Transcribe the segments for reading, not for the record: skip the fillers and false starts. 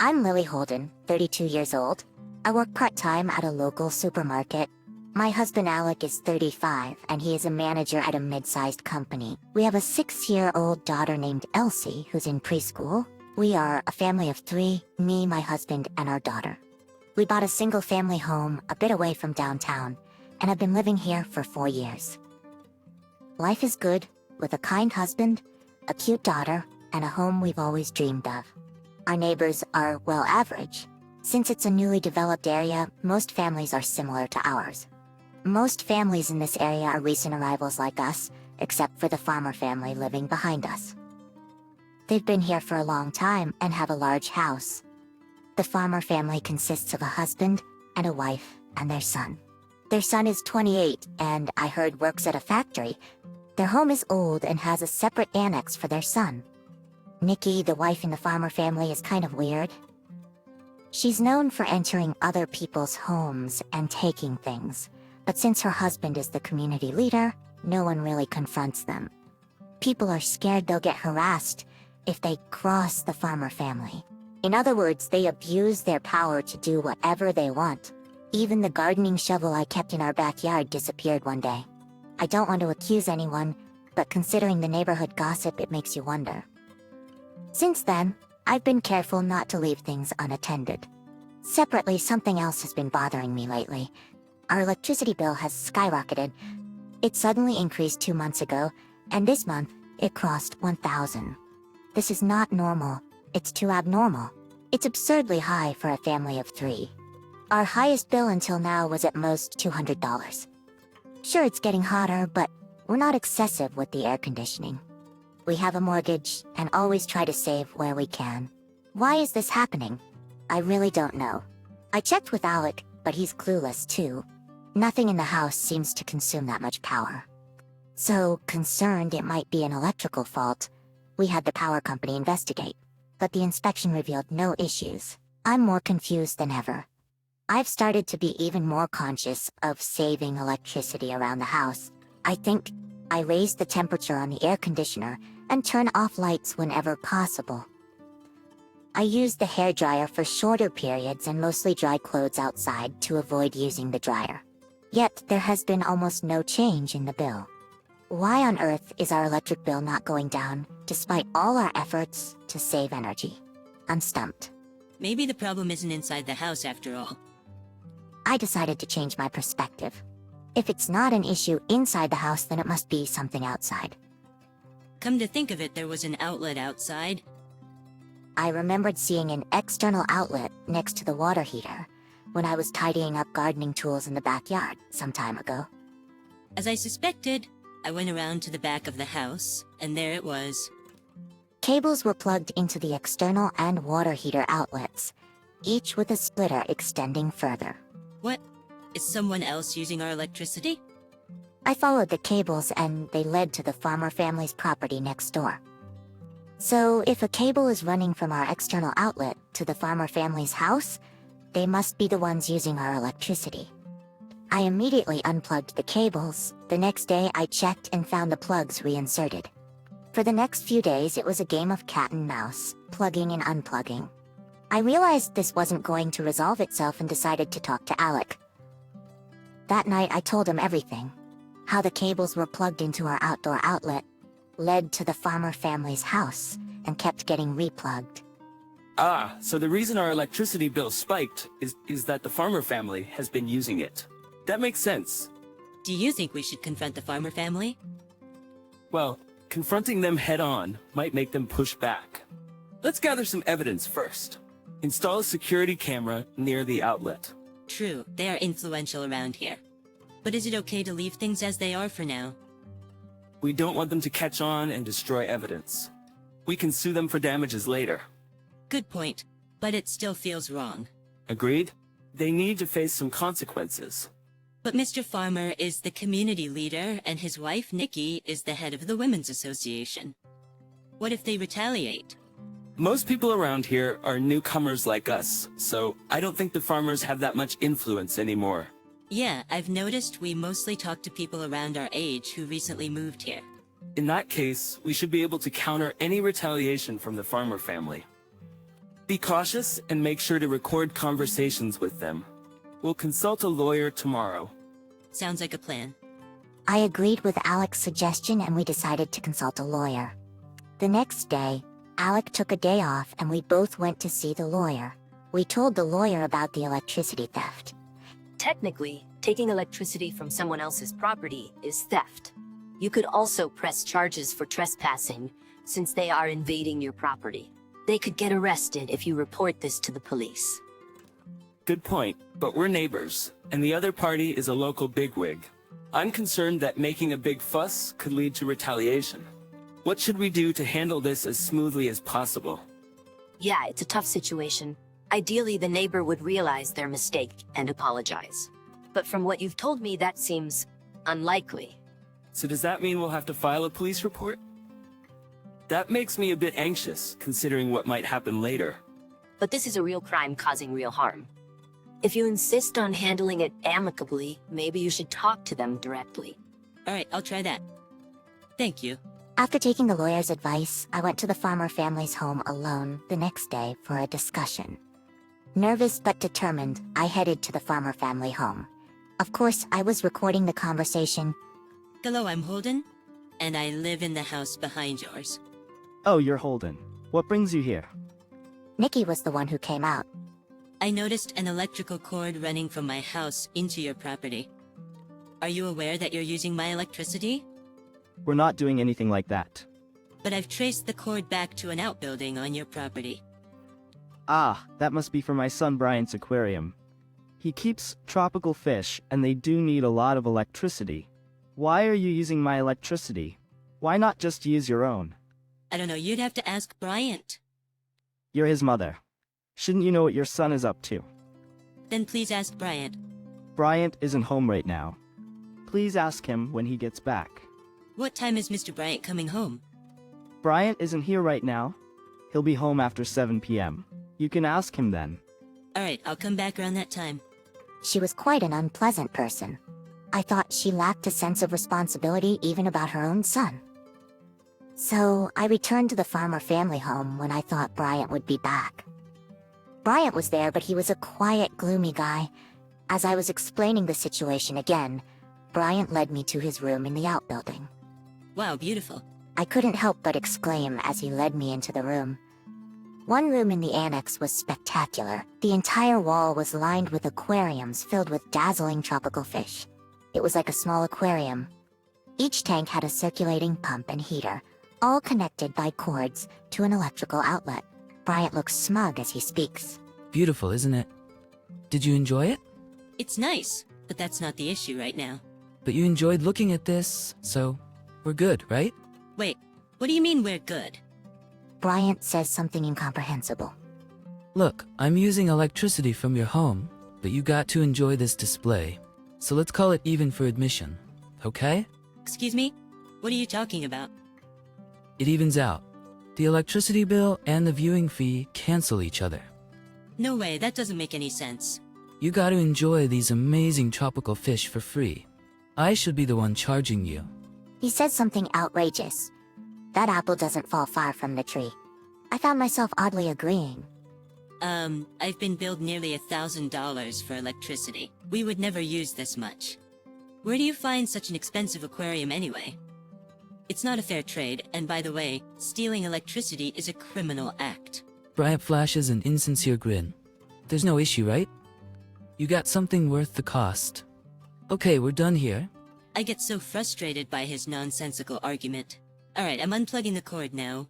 I'm Lily Holden, 32 years old. I work part-time at a local supermarket. My husband Alec is 35, and he is a manager at a mid-sized company. We have a 6-year-old daughter named Elsie, who's in preschool. We are a family of 3, me, my husband, and our daughter. We bought a single-family home a bit away from downtown, and have been living here for 4 years. Life is good, with a kind husband, a cute daughter, and a home we've always dreamed of. Our neighbors are, well, average. Since it's a newly developed area, most families are similar to ours. Most families in this area are recent arrivals like us, except for the farmer family living behind us. They've been here for a long time and have a large house. The farmer family consists of a husband and a wife and their son. Their son is 28 and I heard works at a factory. Their home is old and has a separate annex for their son. Nikki, the wife in the farmer family, is kind of weird. She's known for entering other people's homes and taking things, but since her husband is the community leader, no one really confronts them. People are scared they'll get harassed if they cross the farmer family. In other words, they abuse their power to do whatever they want. Even the gardening shovel I kept in our backyard disappeared one day. I don't want to accuse anyone, but considering the neighborhood gossip, it makes you wonder. Since then, I've been careful not to leave things unattended. Separately, something else has been bothering me lately. Our electricity bill has skyrocketed. It suddenly increased 2 months ago, and this month, it crossed 1,000. This is not normal. It's too abnormal. It's absurdly high for a family of 3. Our highest bill until now was at most $200. Sure, it's getting hotter, but we're not excessive with the air conditioning. We have a mortgage and always try to save where we can. Why is this happening? I really don't know. I checked with Alec, but he's clueless too. Nothing in the house seems to consume that much power. So, concerned it might be an electrical fault, we had the power company investigate. But the inspection revealed no issues. I'm more confused than ever. I've started to be even more conscious of saving electricity around the house. I think I raised the temperature on the air conditioner and turn off lights whenever possible. I use the hairdryer for shorter periods and mostly dry clothes outside to avoid using the dryer. Yet there has been almost no change in the bill. Why on earth is our electric bill not going down, despite all our efforts to save energy? I'm stumped. Maybe the problem isn't inside the house after all. I decided to change my perspective. If it's not an issue inside the house, then it must be something outside. Come to think of it, there was an outlet outside. I remembered seeing an external outlet next to the water heater when I was tidying up gardening tools in the backyard some time ago. As I suspected, I went around to the back of the house, and there it was. Cables were plugged into the external and water heater outlets, each with a splitter extending further. What? Is someone else using our electricity? I followed the cables and they led to the farmer family's property next door. So if a cable is running from our external outlet to the farmer family's house, they must be the ones using our electricity. I immediately unplugged the cables. The next day I checked and found the plugs reinserted. For the next few days it was a game of cat and mouse, plugging and unplugging. I realized this wasn't going to resolve itself and decided to talk to Alec. That night I told him everything. How the cables were plugged into our outdoor outlet led to the farmer family's house and kept getting replugged. Ah, so the reason our electricity bill spiked is that the farmer family has been using it. That makes sense. Do you think we should confront the farmer family? Well, confronting them head-on might make them push back. Let's gather some evidence first. Install a security camera near the outlet. True, they are influential around here. But is it okay to leave things as they are for now? We don't want them to catch on and destroy evidence. We can sue them for damages later. Good point, but it still feels wrong. Agreed? They need to face some consequences. But Mr. Farmer is the community leader, and his wife, Nikki, is the head of the Women's Association. What if they retaliate? Most people around here are newcomers like us, so I don't think the farmers have that much influence anymore. Yeah, I've noticed we mostly talk to people around our age who recently moved here. In that case, we should be able to counter any retaliation from the farmer family. Be cautious and make sure to record conversations with them. We'll consult a lawyer tomorrow. Sounds like a plan. I agreed with Alec's suggestion and we decided to consult a lawyer. The next day, Alec took a day off and we both went to see the lawyer. We told the lawyer about the electricity theft. Technically, taking electricity from someone else's property is theft. You could also press charges for trespassing, since they are invading your property. They could get arrested if you report this to the police. Good point, but we're neighbors, and the other party is a local bigwig. I'm concerned that making a big fuss could lead to retaliation. What should we do to handle this as smoothly as possible? Yeah, it's a tough situation. Ideally, the neighbor would realize their mistake and apologize. But from what you've told me, that seems unlikely. So does that mean we'll have to file a police report? That makes me a bit anxious, considering what might happen later. But this is a real crime causing real harm. If you insist on handling it amicably, maybe you should talk to them directly. Alright, I'll try that. Thank you. After taking the lawyer's advice, I went to the farmer family's home alone the next day for a discussion. Nervous but determined, I headed to the farmer family home. Of course, I was recording the conversation. Hello, I'm Holden, and I live in the house behind yours. Oh, you're Holden. What brings you here? Nikki was the one who came out. I noticed an electrical cord running from my house into your property. Are you aware that you're using my electricity? We're not doing anything like that. But I've traced the cord back to an outbuilding on your property. Ah, that must be for my son Brian's aquarium. He keeps tropical fish, and they do need a lot of electricity. Why are you using my electricity? Why not just use your own? I don't know, you'd have to ask Bryant. You're his mother. Shouldn't you know what your son is up to? Then please ask Bryant. Bryant isn't home right now. Please ask him when he gets back. What time is Mr. Bryant coming home? Bryant isn't here right now. He'll be home after 7 p.m. You can ask him then. Alright, I'll come back around that time. She was quite an unpleasant person. I thought she lacked a sense of responsibility even about her own son. So, I returned to the farmer family home when I thought Bryant would be back. Bryant was there, but he was a quiet, gloomy guy. As I was explaining the situation again, Bryant led me to his room in the outbuilding. Wow, beautiful. I couldn't help but exclaim as he led me into the room. One room in the annex was spectacular. The entire wall was lined with aquariums filled with dazzling tropical fish. It was like a small aquarium. Each tank had a circulating pump and heater, all connected by cords to an electrical outlet. Bryant looks smug as he speaks. Beautiful, isn't it? Did you enjoy it? It's nice, but that's not the issue right now. But you enjoyed looking at this, so we're good, right? Wait, what do you mean we're good? Bryant says something incomprehensible. Look, I'm using electricity from your home, but you got to enjoy this display. So let's call it even for admission, okay? Excuse me? What are you talking about? It evens out. The electricity bill and the viewing fee cancel each other. No way, that doesn't make any sense. You got to enjoy these amazing tropical fish for free. I should be the one charging you. He says something outrageous. That apple doesn't fall far from the tree. I found myself oddly agreeing. I've been billed nearly $1,000 for electricity. We would never use this much. Where do you find such an expensive aquarium anyway? It's not a fair trade, and by the way, stealing electricity is a criminal act. Bryant flashes an insincere grin. There's no issue, right? You got something worth the cost. Okay, we're done here. I get so frustrated by his nonsensical argument. Alright, I'm unplugging the cord now.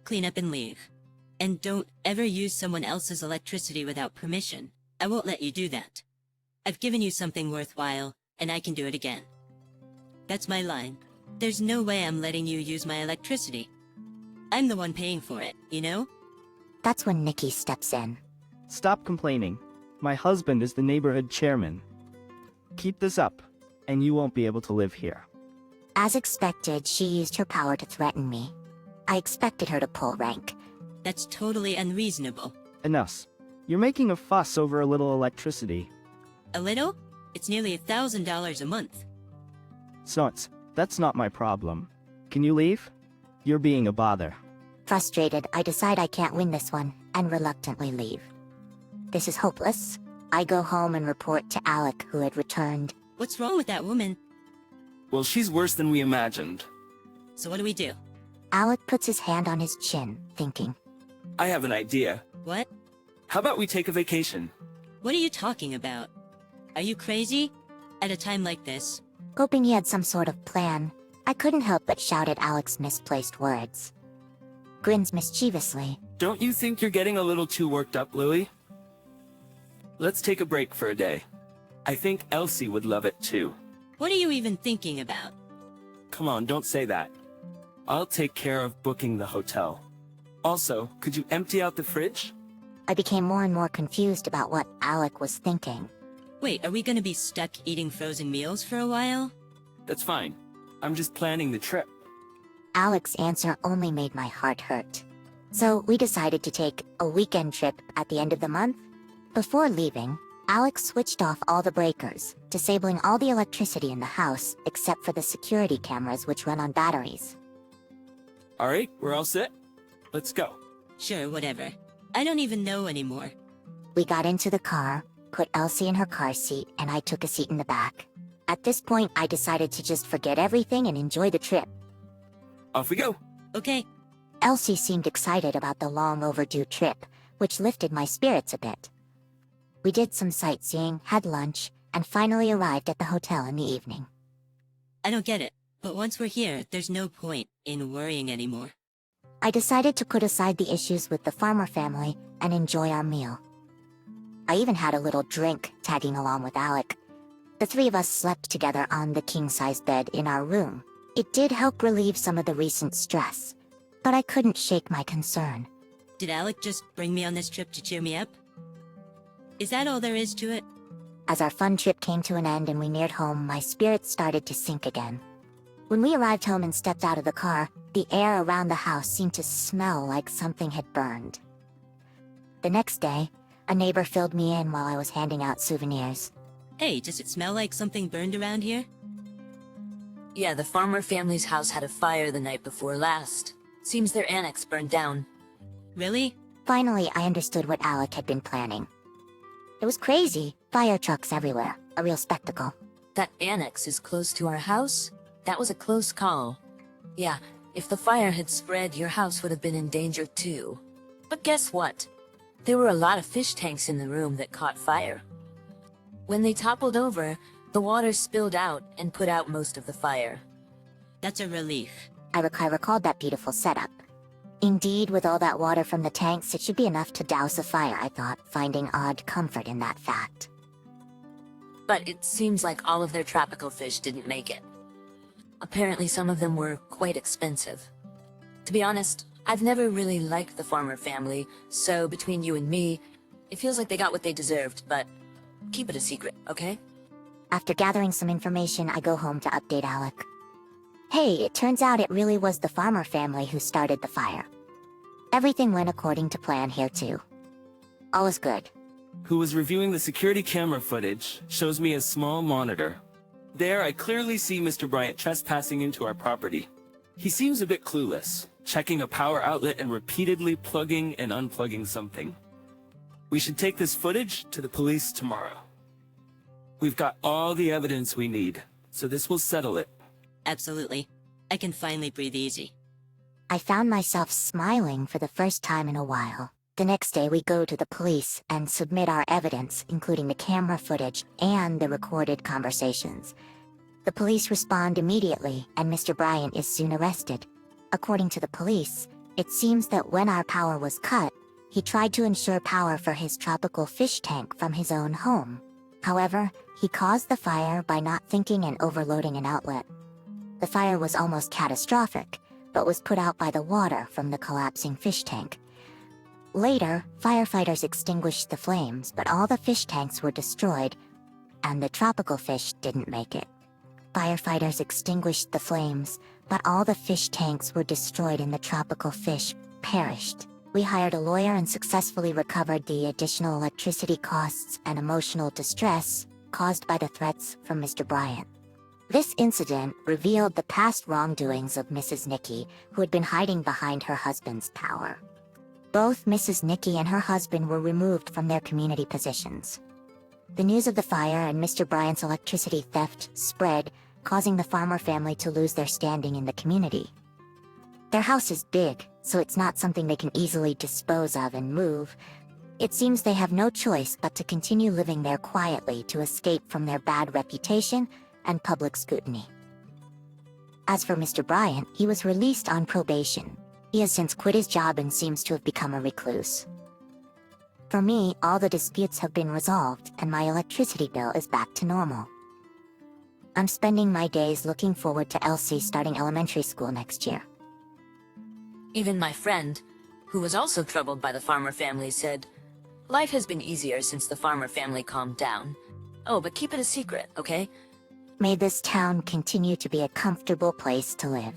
Clean up and leave. And don't ever use someone else's electricity without permission. I won't let you do that. I've given you something worthwhile, and I can do it again. That's my line. There's no way I'm letting you use my electricity. I'm the one paying for it, you know? That's when Nikki steps in. Stop complaining. My husband is the neighborhood chairman. Keep this up, and you won't be able to live here. As expected, she used her power to threaten me. I expected her to pull rank. That's totally unreasonable. Enough. You're making a fuss over a little electricity. A little? It's nearly $1,000 a month. Snots, that's not my problem. Can you leave? You're being a bother. Frustrated, I decide I can't win this one. and reluctantly leave. This is hopeless. I go home and report to Alec, who had returned. What's wrong with that woman? Well, she's worse than we imagined. So what do we do? Alec puts his hand on his chin, thinking. I have an idea. What? How about we take a vacation? What are you talking about? Are you crazy? At a time like this? Hoping he had some sort of plan, I couldn't help but shout at Alec's misplaced words. Grins mischievously. Don't you think you're getting a little too worked up, Louie? Let's take a break for a day. I think Elsie would love it too. What are you even thinking about? Come on, don't say that. I'll take care of booking the hotel. Also, could you empty out the fridge? I became more and more confused about what Alec was thinking. Wait, are we gonna be stuck eating frozen meals for a while? That's fine. I'm just planning the trip. Alec's answer only made my heart hurt. So we decided to take a weekend trip at the end of the month. Before leaving, Alec switched off all the breakers, disabling all the electricity in the house except for the security cameras which run on batteries. Alright, we're all set? Let's go. Sure, whatever. I don't even know anymore. We got into the car, put Elsie in her car seat, and I took a seat in the back. At this point, I decided to just forget everything and enjoy the trip. Off we go. Okay, Elsie seemed excited about the long overdue trip, which lifted my spirits a bit. We did some sightseeing, had lunch, and finally arrived at the hotel in the evening. I don't get it. But once we're here, there's no point in worrying anymore. I decided to put aside the issues with the farmer family and enjoy our meal. I even had a little drink, tagging along with Alec. The three of us slept together on the king-size bed in our room. It did help relieve some of the recent stress, but I couldn't shake my concern. Did Alec just bring me on this trip to cheer me up? Is that all there is to it? As our fun trip came to an end and we neared home, my spirits started to sink again. When we arrived home and stepped out of the car, the air around the house seemed to smell like something had burned. The next day, a neighbor filled me in while I was handing out souvenirs. Hey, does it smell like something burned around here? Yeah, the farmer family's house had a fire the night before last. Seems their annex burned down. Really? Finally, I understood what Alec had been planning. It was crazy. Fire trucks everywhere. A real spectacle. That annex is close to our house? That was a close call. Yeah, if the fire had spread, your house would have been in danger too. But guess what? There were a lot of fish tanks in the room that caught fire. When they toppled over, the water spilled out and put out most of the fire. That's a relief. I recalled that beautiful setup. Indeed, with all that water from the tanks, it should be enough to douse a fire, I thought, finding odd comfort in that fact. But it seems like all of their tropical fish didn't make it. Apparently some of them were quite expensive. To be honest, I've never really liked the farmer family, so between you and me, it feels like they got what they deserved, but keep it a secret, okay? After gathering some information, I go home to update Alec. Hey, it turns out it really was the farmer family who started the fire. Everything went according to plan here too. All is good. Who was reviewing the security camera footage shows me a small monitor. There, I clearly see Mr. Bryant trespassing into our property. He seems a bit clueless, checking a power outlet and repeatedly plugging and unplugging something. We should take this footage to the police tomorrow. We've got all the evidence we need, so this will settle it. Absolutely. I can finally breathe easy. I found myself smiling for the first time in a while. The next day we go to the police and submit our evidence, including the camera footage and the recorded conversations. The police respond immediately, and Mr. Bryant is soon arrested. According to the police, it seems that when our power was cut, he tried to ensure power for his tropical fish tank from his own home. However, he caused the fire by not thinking and overloading an outlet. The fire was almost catastrophic, but was put out by the water from the collapsing fish tank. Later, firefighters extinguished the flames, but all the fish tanks were destroyed, and the tropical fish didn't make it. Firefighters extinguished the flames, but all the fish tanks were destroyed and the tropical fish perished. We hired a lawyer and successfully recovered the additional electricity costs and emotional distress caused by the threats from Mr. Bryant. This incident revealed the past wrongdoings of Mrs. Nikki, who had been hiding behind her husband's power. Both Mrs. Nikki and her husband were removed from their community positions. The news of the fire and Mr. Bryant's electricity theft spread, causing the farmer family to lose their standing in the community. Their house is big, so it's not something they can easily dispose of and move. It seems they have no choice but to continue living there quietly to escape from their bad reputation and public scrutiny. As for Mr. Bryant, he was released on probation. He has since quit his job and seems to have become a recluse. For me, all the disputes have been resolved and my electricity bill is back to normal. I'm spending my days looking forward to Elsie starting elementary school next year. Even my friend, who was also troubled by the farmer family, said, "Life has been easier since the farmer family calmed down. Oh, but keep it a secret, okay?" May this town continue to be a comfortable place to live.